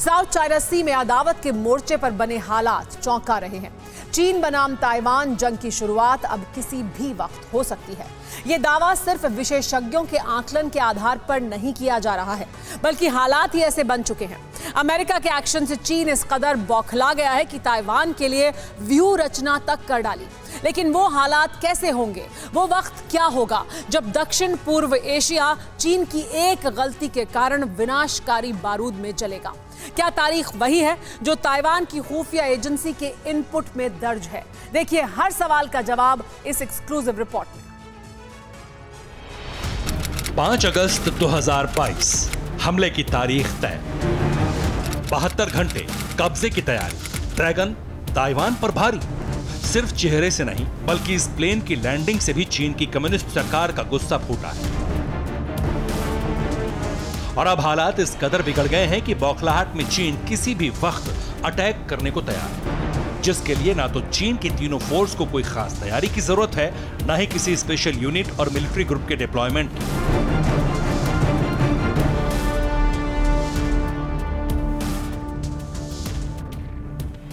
South China सी में अदावत के मोर्चे पर बने हालात चौंका रहे हैं। चीन बनाम ताइवान जंग की शुरुआत अब किसी भी वक्त हो सकती है। यह दावा सिर्फ विशेषज्ञों के आकलन के आधार पर नहीं किया जा रहा है, बल्कि हालात ही ऐसे बन चुके हैं। अमेरिका के एक्शन से चीन इस कदर बौखला गया है कि ताइवान के लिए व्यूह रचना तक कर डाली। लेकिन वो हालात कैसे होंगे, वो वक्त क्या होगा जब दक्षिण पूर्व एशिया चीन की एक गलती के कारण विनाशकारी बारूद में जलेगा? क्या तारीख वही है जो ताइवान की खुफिया एजेंसी के इनपुट में दर्ज है? देखिए हर सवाल का जवाब इस एक्सक्लूसिव रिपोर्ट में। 5 अगस्त 2022 हमले की तारीख तय। 72 घंटे कब्जे की तैयारी। ड्रैगन ताइवान पर भारी। सिर्फ चेहरे से नहीं बल्कि इस प्लेन की लैंडिंग से भी चीन की कम्युनिस्ट सरकार का गुस्सा फूटा है। और अब हालात इस कदर बिगड़ गए हैं कि बौखलाहट में चीन किसी भी वक्त अटैक करने को तैयार है, जिसके लिए ना तो चीन की तीनों फोर्स को कोई खास तैयारी की जरूरत है, ना ही किसी स्पेशल यूनिट और मिलिट्री ग्रुप के डिप्लॉयमेंट की।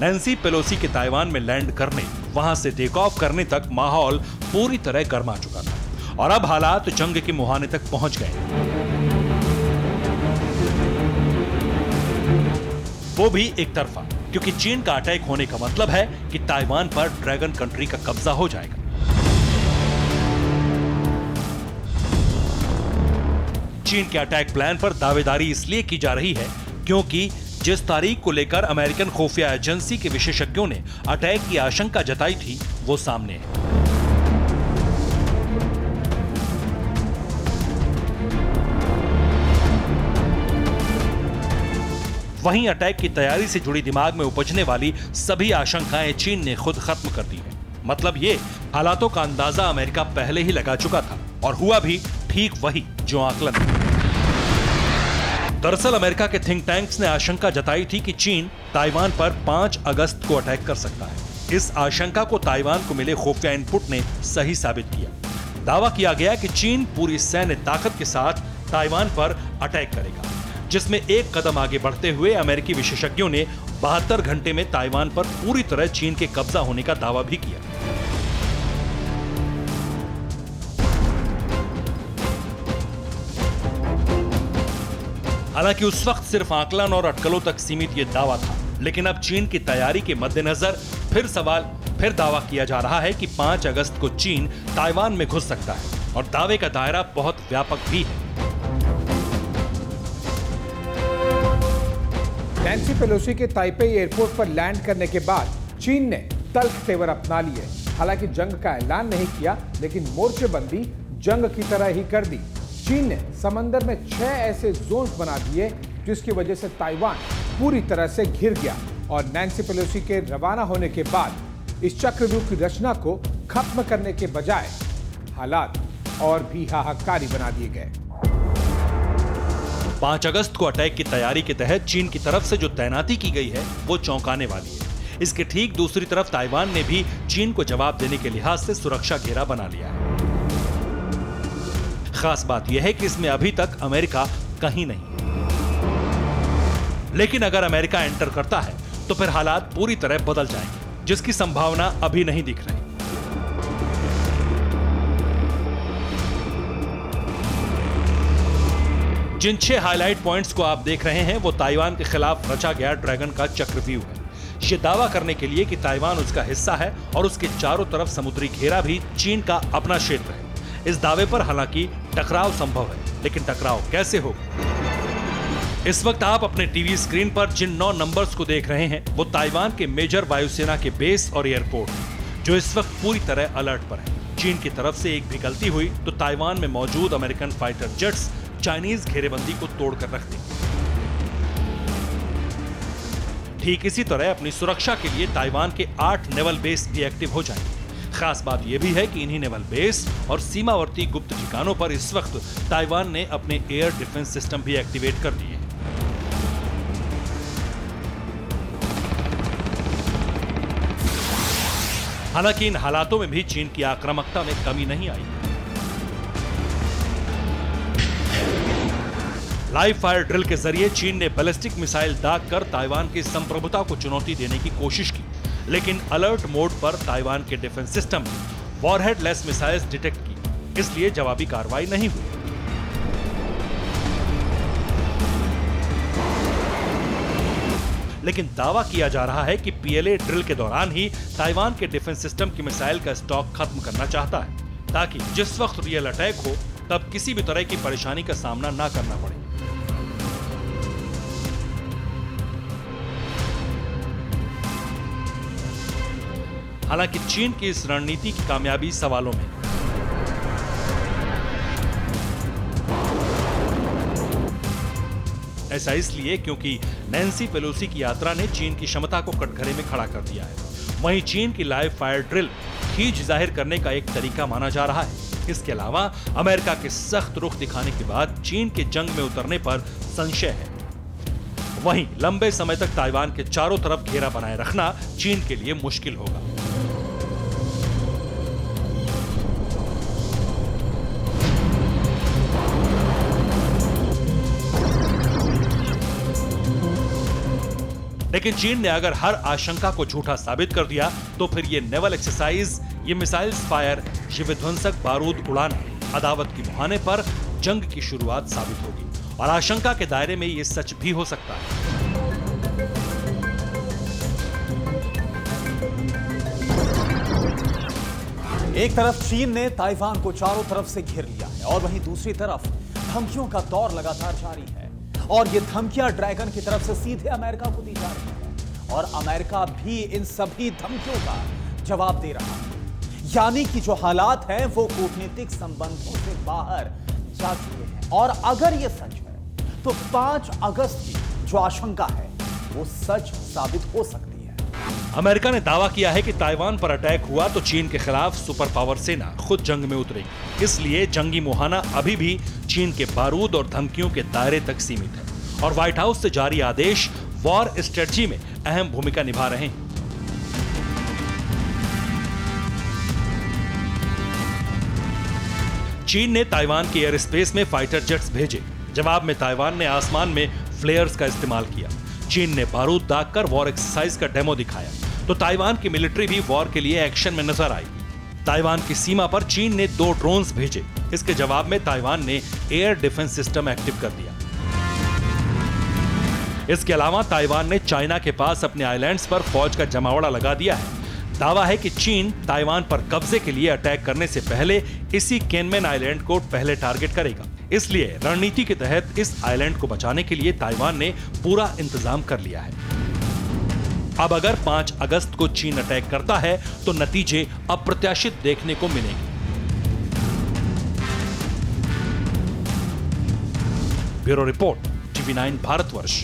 नैन्सी पेलोसी के ताइवान में लैंड करने, वहां से टेक ऑफ करने तक माहौल पूरी तरह गर्मा चुका था और अब हालात जंग के मुहाने तक पहुंच गए। वो भी एक तरफा, क्योंकि चीन का अटैक होने का मतलब है कि ताइवान पर ड्रैगन कंट्री का कब्जा हो जाएगा। चीन के अटैक प्लान पर दावेदारी इसलिए की जा रही है क्योंकि जिस तारीख को लेकर अमेरिकन खुफिया एजेंसी के विशेषज्ञों ने अटैक की आशंका जताई थी वो सामने है। वहीं अटैक की तैयारी से जुड़ी दिमाग में उपजने वाली सभी आशंकाएं चीन ने खुद खत्म कर दी है। मतलब ये हालातों का अंदाजा अमेरिका पहले ही लगा चुका था और हुआ भी ठीक वही जो आकलन। दरअसल अमेरिका के थिंक टैंक्स ने आशंका जताई थी कि चीन ताइवान पर 5 अगस्त को अटैक कर सकता है। इस आशंका को ताइवान को मिले खुफिया इनपुट ने सही साबित किया। दावा किया गया कि चीन पूरी सैन्य ताकत के साथ ताइवान पर अटैक करेगा, जिसमें एक कदम आगे बढ़ते हुए अमेरिकी विशेषज्ञों ने 72 घंटे में ताइवान पर पूरी तरह चीन के कब्जा होने का दावा भी किया। हालांकि उस वक्त सिर्फ आकलन और अटकलों तक सीमित यह दावा था, लेकिन अब चीन की तैयारी के मद्देनजर फिर दावा किया जा रहा है कि 5 अगस्त को चीन ताइवान में घुस सकता है और दावे का दायरा बहुत व्यापक भी है। नैन्सी पेलोसी के ताइपेई एयरपोर्ट पर लैंड करने के बाद चीन ने तल्ख तेवर अपना लिए। हालांकि जंग का ऐलान नहीं किया, लेकिन मोर्चेबंदी जंग की तरह ही कर दी। चीन ने समंदर में 6 ऐसे जोन्स बना दिए जिसकी वजह से ताइवान पूरी तरह से घिर गया और नैन्सी पेलोसी के रवाना होने के बाद इस चक्रव्यूह की रचना को खत्म करने के बजाय हालात और भी हाहाकारी बना दिए गए। 5 अगस्त को अटैक की तैयारी के तहत चीन की तरफ से जो तैनाती की गई है वो चौंकाने वाली है। इसके ठीक दूसरी तरफ ताइवान ने भी चीन को जवाब देने के लिहाज से सुरक्षा घेरा बना लिया है। खास बात यह है कि इसमें अभी तक अमेरिका कहीं नहीं है। लेकिन अगर अमेरिका एंटर करता है तो फिर हालात पूरी तरह बदल जाएंगे, जिसकी संभावना अभी नहीं दिख रही। जिन 6 हाईलाइट पॉइंट्स को आप देख रहे हैं वो ताइवान के खिलाफ रचा गया ड्रैगन का चक्रव्यूह है। ये दावा करने के लिए कि ताइवान उसका हिस्सा है और उसके चारों तरफ समुद्री घेरा भी चीन का अपना क्षेत्र है। इस दावे पर हालांकि टकराव संभव है, लेकिन टकराव कैसे होगा? इस वक्त आप अपने टीवी स्क्रीन पर जिन 9 नंबर्स को देख रहे हैं वो ताइवान के मेजर वायुसेना के बेस और एयरपोर्ट, जो इस वक्त पूरी तरह अलर्ट पर है। चीन की तरफ से एक भी गलती हुई तो ताइवान में मौजूद अमेरिकन फाइटर जेट्स चाइनीज घेरेबंदी को तोड़कर रख देंगे। ठीक इसी तरह अपनी सुरक्षा के लिए ताइवान के 8 नेवल बेस भी एक्टिव हो जाएंगे। खास बात यह भी है कि इन्हीं नेवल बेस और सीमावर्ती गुप्त ठिकानों पर इस वक्त ताइवान ने अपने एयर डिफेंस सिस्टम भी एक्टिवेट कर दिए हैं। हालांकि इन हालातों में भी चीन की आक्रामकता में कमी नहीं आई। लाइव फायर ड्रिल के जरिए चीन ने बैलिस्टिक मिसाइल दागकर ताइवान की संप्रभुता को चुनौती देने की कोशिश की, लेकिन अलर्ट मोड पर ताइवान के डिफेंस सिस्टम ने वॉरहेड लेस मिसाइल्स डिटेक्ट की, इसलिए जवाबी कार्रवाई नहीं हुई। लेकिन दावा किया जा रहा है कि पीएलए ड्रिल के दौरान ही ताइवान के डिफेंस सिस्टम की मिसाइल का स्टॉक खत्म करना चाहता है, ताकि जिस वक्त रियल अटैक हो तब किसी भी तरह की परेशानी का सामना ना करना पड़े। हालांकि चीन की इस रणनीति की कामयाबी सवालों में। ऐसा इसलिए क्योंकि नैन्सी पेलोसी की यात्रा ने चीन की क्षमता को कटघरे में खड़ा कर दिया है। वहीं चीन की लाइव फायर ड्रिल खींच जाहिर करने का एक तरीका माना जा रहा है। इसके अलावा अमेरिका के सख्त रुख दिखाने के बाद चीन के जंग में उतरने पर संशय है। वहीं लंबे समय तक ताइवान के चारों तरफ घेरा बनाए रखना चीन के लिए मुश्किल होगा। लेकिन चीन ने अगर हर आशंका को झूठा साबित कर दिया तो फिर ये नेवल एक्सरसाइज, ये मिसाइल्स फायर, ये विध्वंसक बारूद उड़ाने अदावत की मुहाने पर जंग की शुरुआत साबित होगी और आशंका के दायरे में ये सच भी हो सकता है। एक तरफ चीन ने ताइवान को चारों तरफ से घेर लिया है और वहीं दूसरी तरफ धमकियों का दौर लगातार जारी है और ये धमकियां ड्रैगन की तरफ से सीधे अमेरिका को दी जा रही है और अमेरिका भी इन सभी धमकियों का जवाब दे रहा है। यानी कि जो हालात हैं वो कूटनीतिक संबंधों से बाहर जा चुके हैं और अगर ये सच है तो 5 अगस्त की जो आशंका है वो सच साबित हो सकती है। अमेरिका ने दावा किया है कि ताइवान पर अटैक हुआ तो चीन के खिलाफ सुपर पावर सेना खुद जंग में उतरेगी। इसलिए जंगी मुहाना अभी भी चीन के बारूद और धमकियों के दायरे तक सीमित है और व्हाइट हाउस से जारी आदेश वॉर स्ट्रेटजी में अहम भूमिका निभा रहे हैं। चीन ने ताइवान के एयर स्पेस में फाइटर जेट्स भेजे। जवाब में ताइवान ने आसमान में फ्लेयर्स का इस्तेमाल किया। चीन ने बारूद दागकर वॉर एक्सरसाइज का डेमो दिखाया तो ताइवान की मिलिट्री भी वॉर के लिए एक्शन में नजर आई। ताइवान की सीमा पर चीन ने 2 ड्रोन्स भेजे। इसके जवाब में ताइवान ने एयर डिफेंस सिस्टम एक्टिव कर दिया। इसके अलावा ताइवान ने चाइना के पास अपने आइलैंड्स पर फौज का जमावड़ा लगा दिया है। दावा है कि चीन ताइवान पर कब्जे के लिए अटैक करने से पहले इसी केनमेन आइलैंड को पहले टारगेट करेगा। इसलिए रणनीति के तहत इस आइलैंड को बचाने के लिए ताइवान ने पूरा इंतजाम कर लिया है। अब अगर 5 अगस्त को चीन अटैक करता है तो नतीजे अप्रत्याशित देखने को मिलेंगे। Bureau report, TV9 Bharatvarsh.